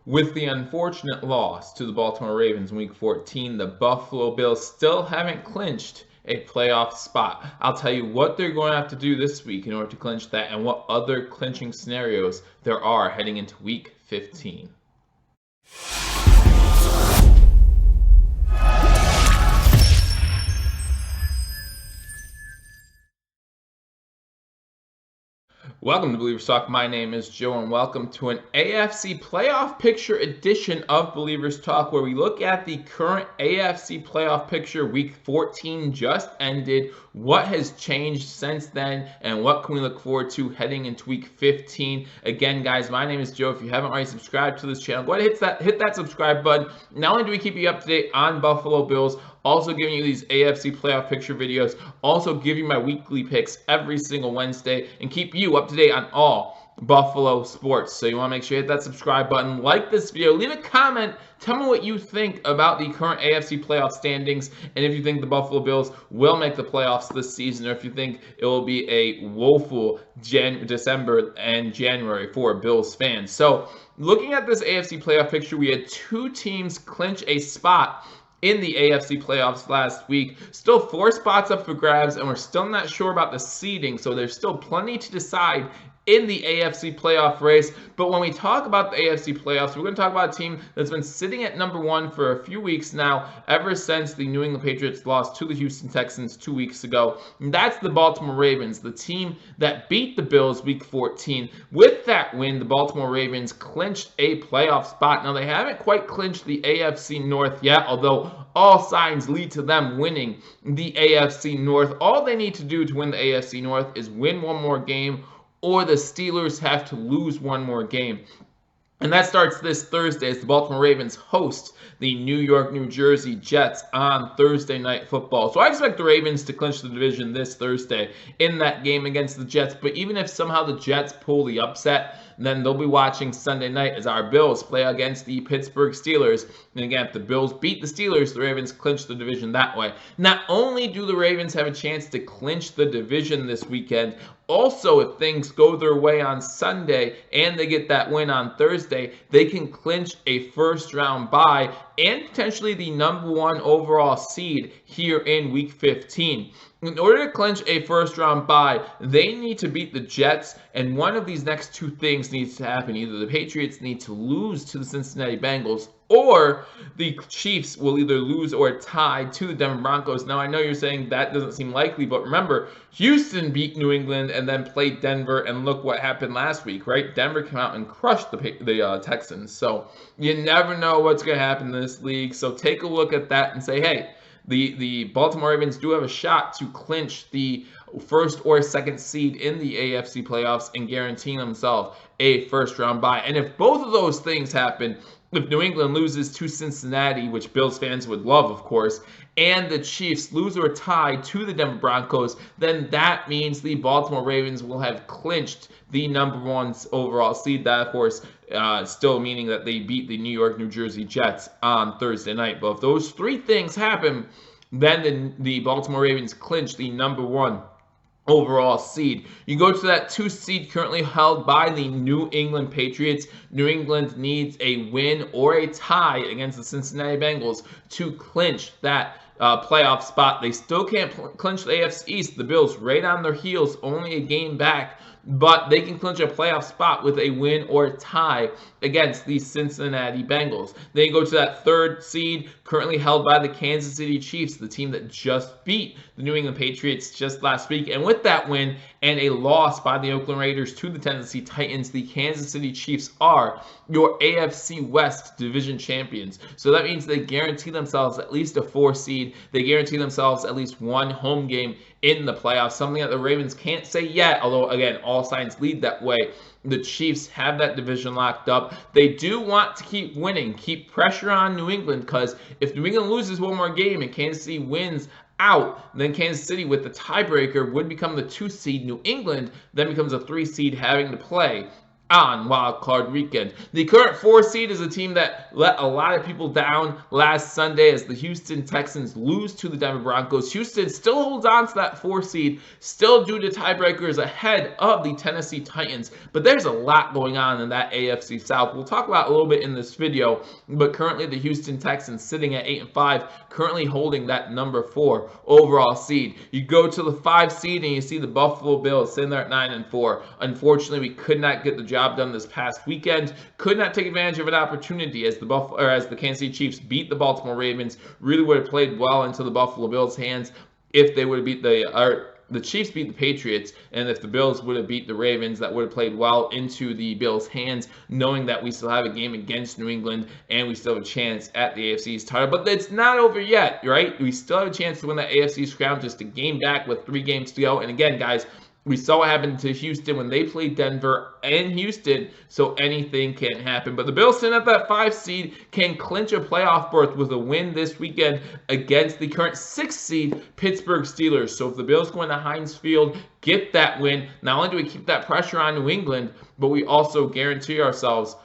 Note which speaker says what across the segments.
Speaker 1: With the unfortunate loss to the Baltimore Ravens in Week 14, the Buffalo Bills still haven't clinched a playoff spot. I'll tell you what they're going to have to do this week in order to clinch that and what other clinching scenarios there are heading into Week 15. Welcome to Billievers Talk. My name is Joe, and welcome to an AFC Playoff Picture edition of Billievers Talk, where we look at the current AFC Playoff Picture. Week 14 just ended. What has changed since then, and what can we look forward to heading into Week 15? Again, guys, my name is Joe. If you haven't already subscribed to this channel, go ahead and hit that subscribe button. Not only do we keep you up to date on Buffalo Bills, also giving you these AFC Playoff Picture videos, also give you my weekly picks every single Wednesday, and keep you up to date on all Buffalo sports. So you want to make sure you hit that subscribe button, like this video, leave a comment, tell me what you think about the current AFC playoff standings, and if you think the Buffalo Bills will make the playoffs this season, or if you think it will be a woeful December and January for Bills fans. So looking at this AFC playoff picture, we had two teams clinch a spot in the AFC playoffs last week. Still 4 spots up for grabs, and we're still not sure about the seeding, so there's still plenty to decide in the AFC playoff race. But when we talk about the AFC playoffs, we're going to talk about a team that's been sitting at number 1 for a few weeks now, ever since the New England Patriots lost to the Houston Texans 2 weeks ago. And that's the Baltimore Ravens, the team that beat the Bills Week 14. With that win, the Baltimore Ravens clinched a playoff spot. Now, they haven't quite clinched the AFC North yet, although all signs lead to them winning the AFC North. All they need to do to win the AFC North is win one more game, or the Steelers have to lose one more game. And that starts this Thursday as the Baltimore Ravens host the New York, New Jersey Jets on Thursday Night Football. So I expect the Ravens to clinch the division this Thursday in that game against the Jets. But even if somehow the Jets pull the upset, then they'll be watching Sunday night as our Bills play against the Pittsburgh Steelers. And again, if the Bills beat the Steelers, the Ravens clinch the division that way. Not only do the Ravens have a chance to clinch the division this weekend, also, if things go their way on Sunday and they get that win on Thursday, they can clinch a first-round bye and potentially the number 1 overall seed here in Week 15. In order to clinch a first-round bye, they need to beat the Jets, and one of these next two things needs to happen. Either the Patriots need to lose to the Cincinnati Bengals, or the Chiefs will either lose or tie to the Denver Broncos. Now, I know you're saying that doesn't seem likely, but remember, Houston beat New England and then played Denver, and look what happened last week, right? Denver came out and crushed the Texans. So you never know what's going to happen in this league. So take a look at that and say, hey, the Baltimore Ravens do have a shot to clinch the first or second seed in the AFC playoffs and guaranteeing themselves a first-round bye. And if both of those things happen, if New England loses to Cincinnati, which Bills fans would love, of course, and the Chiefs lose or tie to the Denver Broncos, then that means the Baltimore Ravens will have clinched the number 1 overall seed. That, of course, still meaning that they beat the New York, New Jersey Jets on Thursday night. But if those 3 things happen, then the Baltimore Ravens clinch the number 1 overall seed. You go to that 2 seed currently held by the New England Patriots. New England needs a win or a tie against the Cincinnati Bengals to clinch that playoff spot. They still can't clinch the AFC East. The Bills right on their heels, only a game back, but they can clinch a playoff spot with a win or tie against the Cincinnati Bengals. Then you go to that 3rd seed currently held by the Kansas City Chiefs, the team that just beat the New England Patriots just last week. And with that win and a loss by the Oakland Raiders to the Tennessee Titans, the Kansas City Chiefs are your AFC West division champions. So that means they guarantee themselves at least a 4 seed. They guarantee themselves at least 1 home game in the playoffs, something that the Ravens can't say yet, although, again, all signs lead that way. The Chiefs have that division locked up. They do want to keep winning, keep pressure on New England, because if New England loses one more game and Kansas City wins out, then Kansas City with the tiebreaker would become the 2 seed. New England then becomes a 3 seed, having to play on Wild Card Weekend. The current 4 seed is a team that let a lot of people down last Sunday as the Houston Texans lose to the Denver Broncos. Houston still holds on to that 4 seed, still due to tiebreakers ahead of the Tennessee Titans. But there's a lot going on in that AFC South. We'll talk about a little bit in this video, but currently the Houston Texans sitting at 8-5, currently holding that number 4 overall seed. You go to the 5 seed and you see the Buffalo Bills sitting there at 9-4. Unfortunately, we could not get the job done this past weekend. Could not take advantage of an opportunity as the Kansas City Chiefs beat the Baltimore Ravens. Really would have played well into the Buffalo Bills' hands if they would have beat the Chiefs beat the Patriots, and if the Bills would have beat the Ravens, that would have played well into the Bills' hands, knowing that we still have a game against New England and we still have a chance at the AFC's title. But it's not over yet, right? We still have a chance to win the AFC's crown, just a game back with 3 games to go. And again, guys, we saw what happened to Houston when they played Denver and Houston, so anything can happen. But the Bills, sitting at that 5 seed, can clinch a playoff berth with a win this weekend against the current 6 seed Pittsburgh Steelers. So if the Bills go into Heinz Field, get that win, not only do we keep that pressure on New England, but we also guarantee ourselves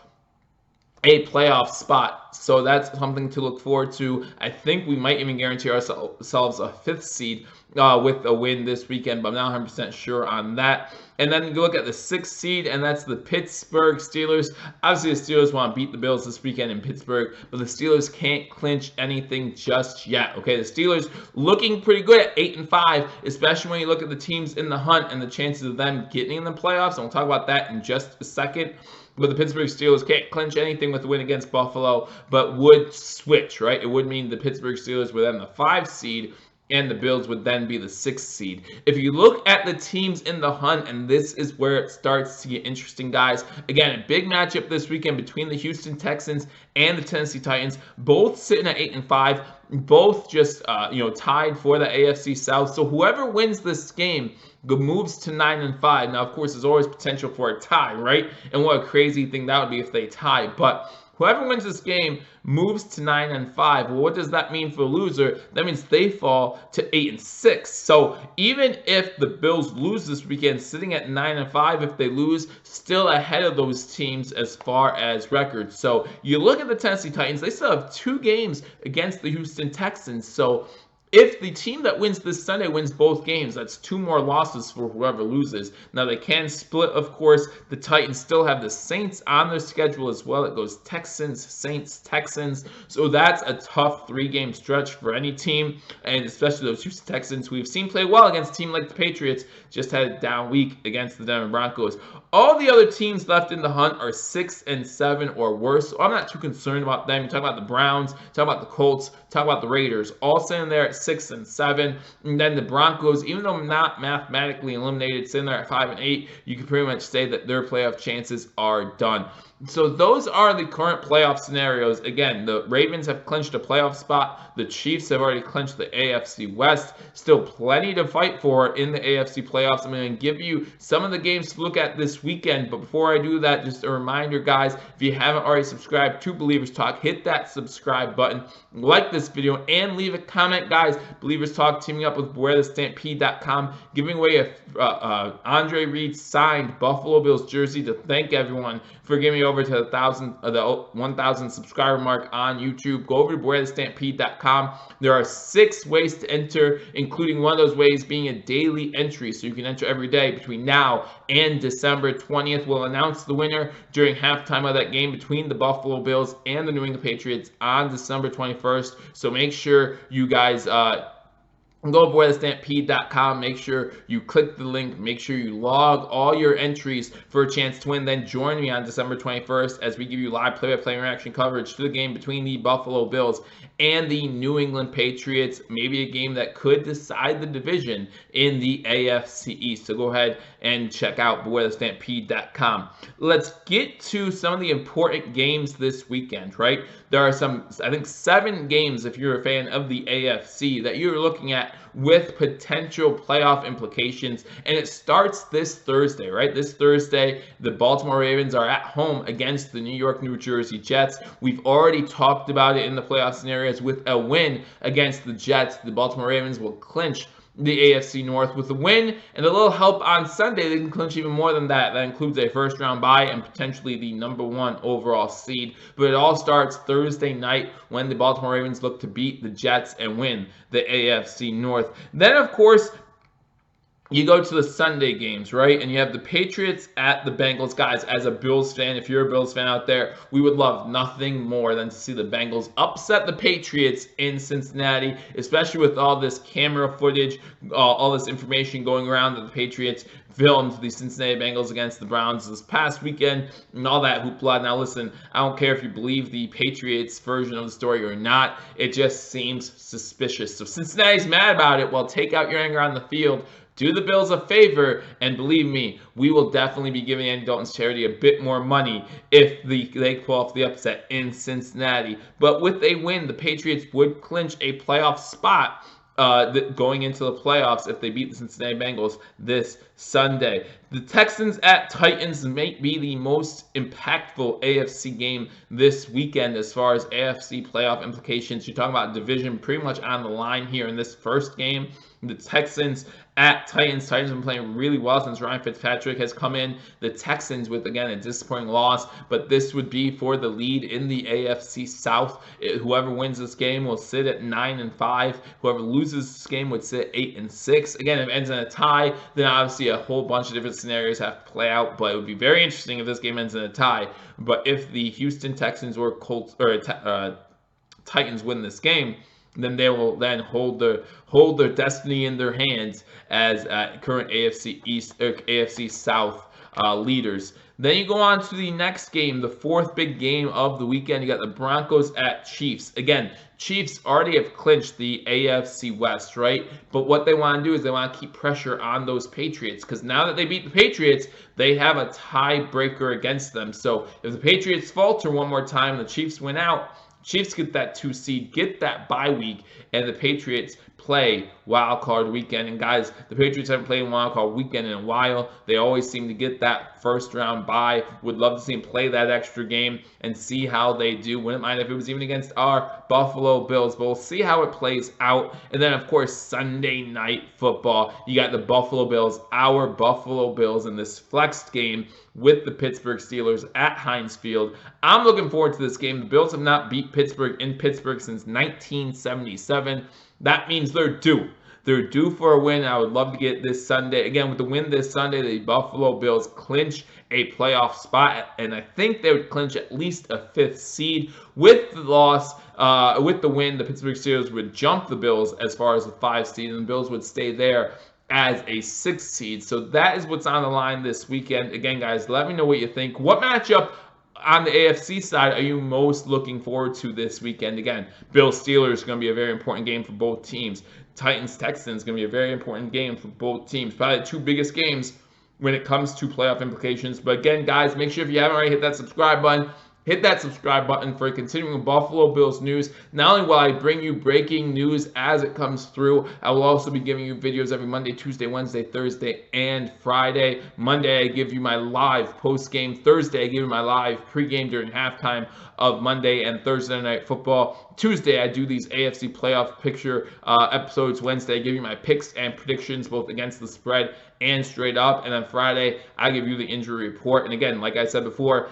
Speaker 1: a playoff spot. So that's something to look forward to. I think we might even guarantee ourselves a 5th seed with a win this weekend, but I'm not 100% sure on that. And then you look at the 6th seed, and that's the Pittsburgh Steelers. Obviously, the Steelers want to beat the Bills this weekend in Pittsburgh, but the Steelers can't clinch anything just yet. Okay, the Steelers looking pretty good at 8-5, especially when you look at the teams in the hunt and the chances of them getting in the playoffs. And we'll talk about that in just a second. But the Pittsburgh Steelers can't clinch anything with the win against Buffalo, but would switch, right? It would mean the Pittsburgh Steelers were then the 5 seed, and the Bills would then be the 6th seed. If you look at the teams in the hunt, and this is where it starts to get interesting, guys. Again, a big matchup this weekend between the Houston Texans and the Tennessee Titans, both sitting at 8-5, both just tied for the AFC South. So whoever wins this game moves to 9-5. Now, of course, there's always potential for a tie, right? And what a crazy thing that would be if they tie. But whoever wins this game moves to 9-5. Well, what does that mean for the loser? That means they fall to 8-6. So even if the Bills lose this weekend, sitting at 9-5, if they lose, still ahead of those teams as far as records. So you look at the Tennessee Titans, they still have 2 games against the Houston Texans. So if the team that wins this Sunday wins both games, that's 2 more losses for whoever loses. Now, they can split, of course. The Titans still have the Saints on their schedule as well. It goes Texans, Saints, Texans. So that's a tough 3-game stretch for any team, and especially those Houston Texans who we've seen play well against a team like the Patriots, just had a down week against the Denver Broncos. All the other teams left in the hunt are 6-7 or worse, so I'm not too concerned about them. You talk about the Browns, talk about the Colts, talk about the Raiders, all sitting there at 6-7, and then the Broncos, even though not mathematically eliminated, sitting there at 5-8, you can pretty much say that their playoff chances are done. So those are the current playoff scenarios. Again, the Ravens have clinched a playoff spot. The Chiefs have already clinched the AFC West. Still plenty to fight for in the AFC playoffs. I'm going to give you some of the games to look at this weekend. But before I do that, just a reminder, guys, if you haven't already subscribed to Billievers Talk, hit that subscribe button, like this video, and leave a comment, guys. Billievers Talk teaming up with BewareTheStampede.com, giving away a Andre Reed signed Buffalo Bills jersey to thank everyone for giving me over to the 1,000 subscriber mark on YouTube. Go over to BewareTheStampede.com. There are 6 ways to enter, including one of those ways being a daily entry, so you can enter every day between now and December 20th. We'll announce the winner during halftime of that game between the Buffalo Bills and the New England Patriots on December 21st. So make sure you guys go to BewareTheStampede.com. Make sure you click the link. Make sure you log all your entries for a chance to win. Then join me on December 21st as we give you live play-by-play reaction coverage to the game between the Buffalo Bills and the New England Patriots. Maybe a game that could decide the division in the AFC East. So go ahead and check out BewareTheStampede.com. Let's get to some of the important games this weekend, right? There are some, I think, 7 games, if you're a fan of the AFC, that you're looking at with potential playoff implications. And it starts this Thursday, right? This Thursday, the Baltimore Ravens are at home against the New York, New Jersey Jets. We've already talked about it in the playoff scenarios. With a win against the Jets, the Baltimore Ravens will clinch the AFC North with a win and a little help on Sunday. They can clinch even more than that. That includes a first-round bye and potentially the #1 overall seed. But it all starts Thursday night when the Baltimore Ravens look to beat the Jets and win the AFC North. Then, of course, you go to the Sunday games, right? And you have the Patriots at the Bengals. Guys, as a Bills fan, if you're a Bills fan out there, we would love nothing more than to see the Bengals upset the Patriots in Cincinnati, especially with all this camera footage, all this information going around that the Patriots filmed the Cincinnati Bengals against the Browns this past weekend and all that hoopla. Now listen, I don't care if you believe the Patriots version of the story or not. It just seems suspicious. So Cincinnati's mad about it. Well, take out your anger on the field. Do the Bills a favor, and believe me, we will definitely be giving Andy Dalton's charity a bit more money if they pull off the upset in Cincinnati. But with a win, the Patriots would clinch a playoff spot going into the playoffs if they beat the Cincinnati Bengals this Sunday. The Texans at Titans may be the most impactful AFC game this weekend as far as AFC playoff implications. You're talking about division pretty much on the line here in this first game. The Texans at Titans. Titans have been playing really well since Ryan Fitzpatrick has come in. The Texans with, again, a disappointing loss, but this would be for the lead in the AFC South. Whoever wins this game will sit at 9-5. Whoever loses this game would sit 8-6. Again, if it ends in a tie, then obviously a whole bunch of different scenarios have to play out, but it would be very interesting if this game ends in a tie. But if the Houston Texans or Titans win this game, then they will then hold their destiny in their hands as current AFC East or AFC South leaders. Then you go on to the next game, the fourth big game of the weekend. You got the Broncos at Chiefs. Again, Chiefs already have clinched the AFC West, right? But what they want to do is they want to keep pressure on those Patriots, because now that they beat the Patriots, they have a tiebreaker against them. So if the Patriots falter one more time, the Chiefs win out, Chiefs get that 2 seed, get that bye week, and the Patriots play wild card weekend. And guys, the Patriots haven't played wild card weekend in a while. They always seem to get that first round bye. Would love to see them play that extra game and see how they do. Wouldn't mind if it was even against our Buffalo Bills, but we'll see how it plays out. And then, of course, Sunday night football. You got the Buffalo Bills, our Buffalo Bills, in this flexed game with the Pittsburgh Steelers at Heinz Field. I'm looking forward to this game. The Bills have not beat Pittsburgh in Pittsburgh since 1977. That means they're due. They're due for a win. I would love to get this Sunday. Again, with the win this Sunday, the Buffalo Bills clinch a playoff spot, and I think they would clinch at least a 5th seed. With the loss, with the win, the Pittsburgh Steelers would jump the Bills as far as the 5 seed, and the Bills would stay there as a 6th seed. So that is what's on the line this weekend. Again, guys, let me know what you think. What matchup on the AFC side are you most looking forward to this weekend? Again, Bills-Steelers is going to be a very important game for both teams. Titans-Texans is going to be a very important game for both teams. Probably the 2 biggest games when it comes to playoff implications. But again, guys, make sure if you haven't already hit that subscribe button. Hit that subscribe button for continuing Buffalo Bills news. Not only will I bring you breaking news as it comes through, I will also be giving you videos every Monday, Tuesday, Wednesday, Thursday, and Friday. Monday, I give you my live post-game. Thursday, I give you my live pregame during halftime of Monday and Thursday Night Football. Tuesday, I do these AFC Playoff Picture episodes. Wednesday, I give you my picks and predictions, both against the spread and straight up. And then Friday, I give you the injury report. And again, like I said before,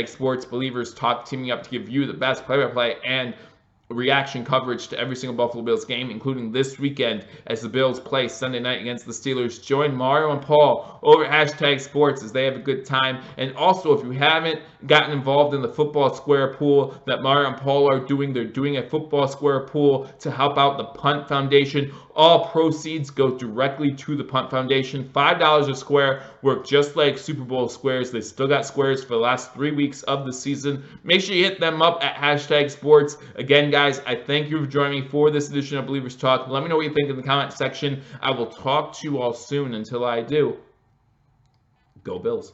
Speaker 1: #sports Billievers Talk, teaming up to give you the best play-by-play and reaction coverage to every single Buffalo Bills game, including this weekend as the Bills play Sunday night against the Steelers. Join Mario and Paul over at #sports as they have a good time. And also, if you haven't gotten involved in the Football Square pool that Mario and Paul are doing, they're doing a Football Square pool to help out the Punt Foundation. All proceeds go directly to the Punt Foundation. $5 a square, work just like Super Bowl squares. They still got squares for the last 3 weeks of the season. Make sure you hit them up at #sports. Again, guys, I thank you for joining me for this edition of Billievers Talk. Let me know what you think in the comment section. I will talk to you all soon. Until I do, go Bills.